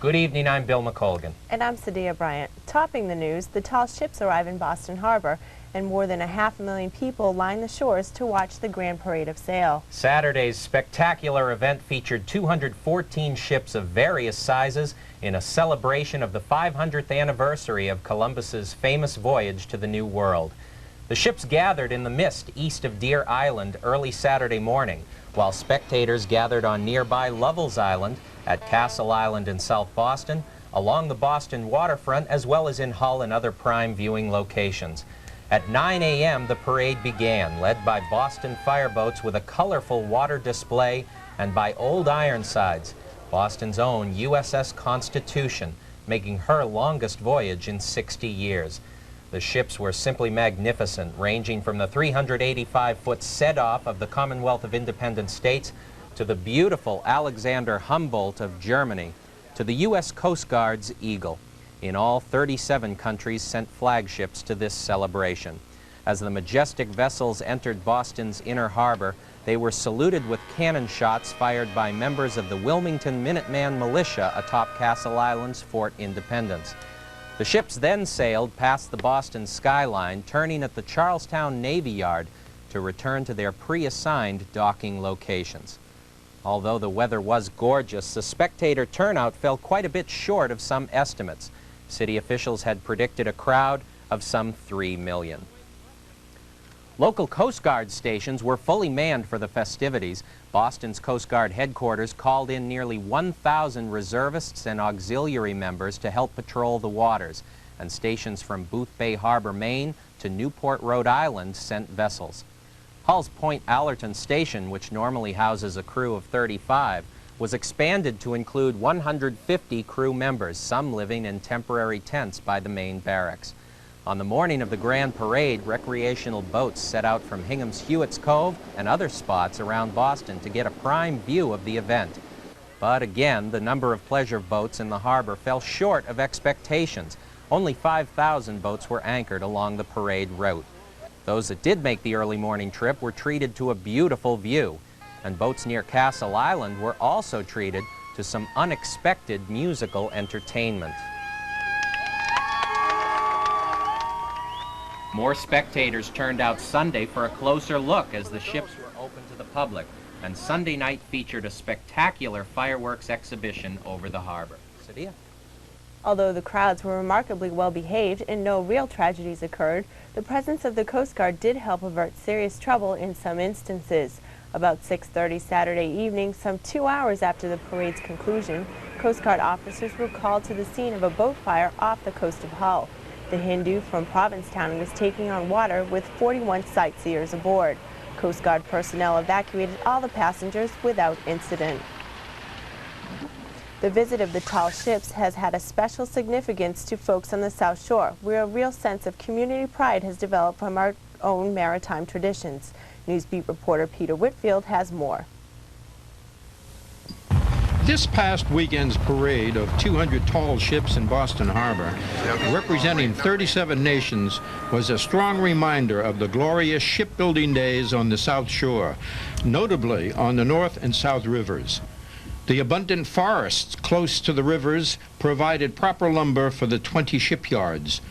Good evening, I'm Bill McColgan. And I'm Sadia Bryant. Topping the news, the tall ships arrive in Boston Harbor, and more than 500,000 people line the shores to watch the Grand Parade of Sail. Saturday's spectacular event featured 214 ships of various sizes in a celebration of the 500th anniversary of Columbus's famous voyage to the New World. The ships gathered in the mist east of Deer Island early Saturday morning, while spectators gathered on nearby Lovell's Island, at Castle Island in South Boston, along the Boston waterfront, as well as in Hull and other prime viewing locations. At 9 a.m. the parade began, led by Boston fireboats with a colorful water display and by Old Ironsides, Boston's own USS Constitution, making her longest voyage in 60 years. The ships were simply magnificent, ranging from the 385-foot set-off of the Commonwealth of Independent States to the beautiful Alexander Humboldt of Germany, to the U.S. Coast Guard's Eagle. In all, 37 countries sent flagships to this celebration. As the majestic vessels entered Boston's inner harbor, they were saluted with cannon shots fired by members of the Wilmington Minuteman militia atop Castle Island's Fort Independence. The ships then sailed past the Boston skyline, turning at the Charlestown Navy Yard to return to their pre-assigned docking locations. Although the weather was gorgeous, the spectator turnout fell quite a bit short of some estimates. City officials had predicted a crowd of some 3 million. Local Coast Guard stations were fully manned for the festivities. Boston's Coast Guard headquarters called in nearly 1,000 reservists and auxiliary members to help patrol the waters, and stations from Booth Bay Harbor, Maine to Newport, Rhode Island sent vessels. Hull's Point Allerton Station, which normally houses a crew of 35, was expanded to include 150 crew members, some living in temporary tents by the main barracks. On the morning of the Grand Parade, recreational boats set out from Hingham's Hewitt's Cove and other spots around Boston to get a prime view of the event. But again, the number of pleasure boats in the harbor fell short of expectations. Only 5,000 boats were anchored along the parade route. Those that did make the early morning trip were treated to a beautiful view, and boats near Castle Island were also treated to some unexpected musical entertainment. More spectators turned out Sunday for a closer look as the ships were open to the public, and Sunday night featured a spectacular fireworks exhibition over the harbor. Sadia? Although the crowds were remarkably well behaved and no real tragedies occurred, the presence of the Coast Guard did help avert serious trouble in some instances. About 6:30 Saturday evening, some 2 hours after the parade's conclusion, Coast Guard officers were called to the scene of a boat fire off the coast of Hull. The Hindu from Provincetown was taking on water with 41 sightseers aboard. Coast Guard personnel evacuated all the passengers without incident. The visit of the tall ships has had a special significance to folks on the South Shore, where a real sense of community pride has developed from our own maritime traditions. Newsbeat reporter Peter Whitfield has more. This past weekend's parade of 200 tall ships in Boston Harbor, representing 37 nations, was a strong reminder of the glorious shipbuilding days on the South Shore, notably on the North and South Rivers. The abundant forests close to the rivers provided proper lumber for the 20 shipyards.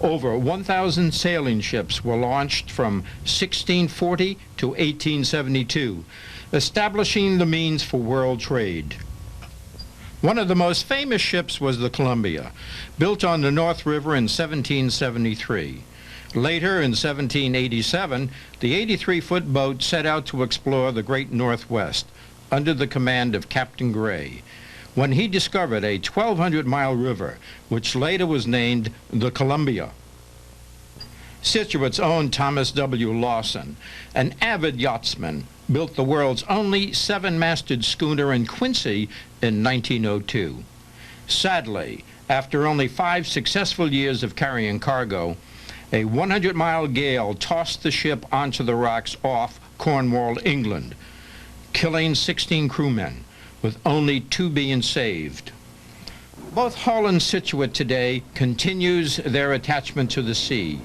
Over 1,000 sailing ships were launched from 1640 to 1872, establishing the means for world trade. One of the most famous ships was the Columbia, built on the North River in 1773. Later, in 1787, the 83-foot boat set out to explore the great Northwest, under the command of Captain Gray, when he discovered a 1,200-mile river, which later was named the Columbia. Scituate's own Thomas W. Lawson, an avid yachtsman, built the world's only 7-masted schooner in Quincy in 1902. Sadly, after only 5 successful years of carrying cargo, a 100-mile gale tossed the ship onto the rocks off Cornwall, England, killing 16 crewmen, with only 2 being saved. Both Hull and Scituate today continues their attachment to the sea,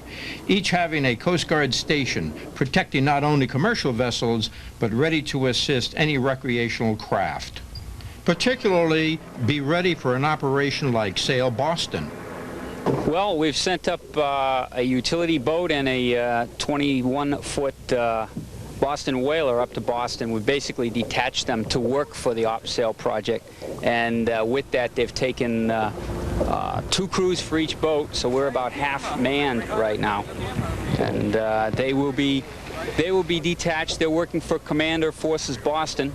each having a Coast Guard station protecting not only commercial vessels, but ready to assist any recreational craft. particularly be ready for an operation like Sail Boston? Well, we've sent up a utility boat and a 21-foot Boston whaler up to Boston. We basically detached them to work for the op sail project, and with that they've taken 2 crews for each boat, so we're about half manned right now. And they will be detached. They're working for Commander Forces Boston,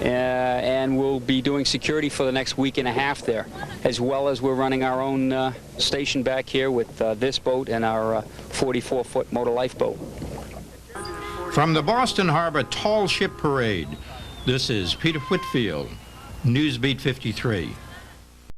and we'll be doing security for the next week and a half there, as well as we're running our own station back here with this boat and our 44-foot motor lifeboat. From the Boston Harbor Tall Ship Parade, this is Peter Whitfield, Newsbeat 53.